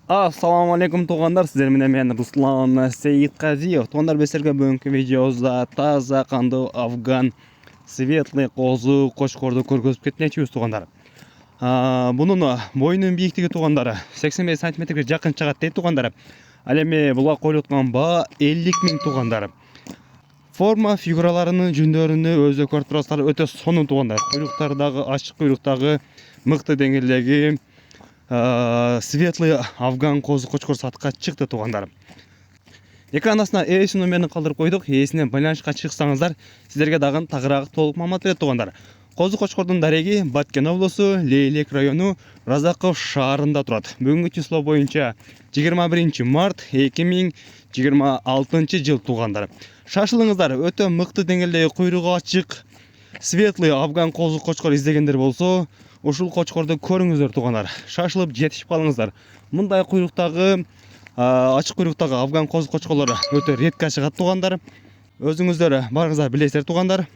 Assalamu alaikum туғандар, сіздер менен мен Руслан Сейітқазиев. Туғандар, бесерге бүгінгі видеозда таза қанды афган светлый қозы қошқорды көргізіп кетмекчибиз туғандар. Бұның бойының биіктігі туғандар 85 сантиметрге жақын шығат дейді туғандар. Ал эми бұлақ қойылған ба 50 000 туғандар. Форма фигураларының жүндөрүнү өзү көрүп турасыздар, өтө сонун туғандар. Құйрықтардағы, ашық құйрықтағы мықты деңгээлдеги светлый афган қозы қошқор сатқа шықты туғандар. Экран астына ээси номерин калтырып койдук. Ээсинен байланышка чыксаңыздар, сиздерге дагы тагыраак толук маалымат берет туғандар. Қозы қошқордун дареги Баткен облусу, Лейлек району, Разаков шаарында турат. Бүгүнкү число боюнча 21 март 2026 жыл туғандар. Шашылыңыздар, өтө мыкты деңгээлдеги куйругу ачык светлый афган қозы қошқор издегендер болсо, ушул қошқорду көрүңүздөр туғандар. Шашылып жетишип калыңыздар. Мындай куйруктагы, ачык куйруктагы афган қозы қошқорлор өтө редко чыгат туғандар. Өзүңүздөр барыңыздар билесиздер туғандар.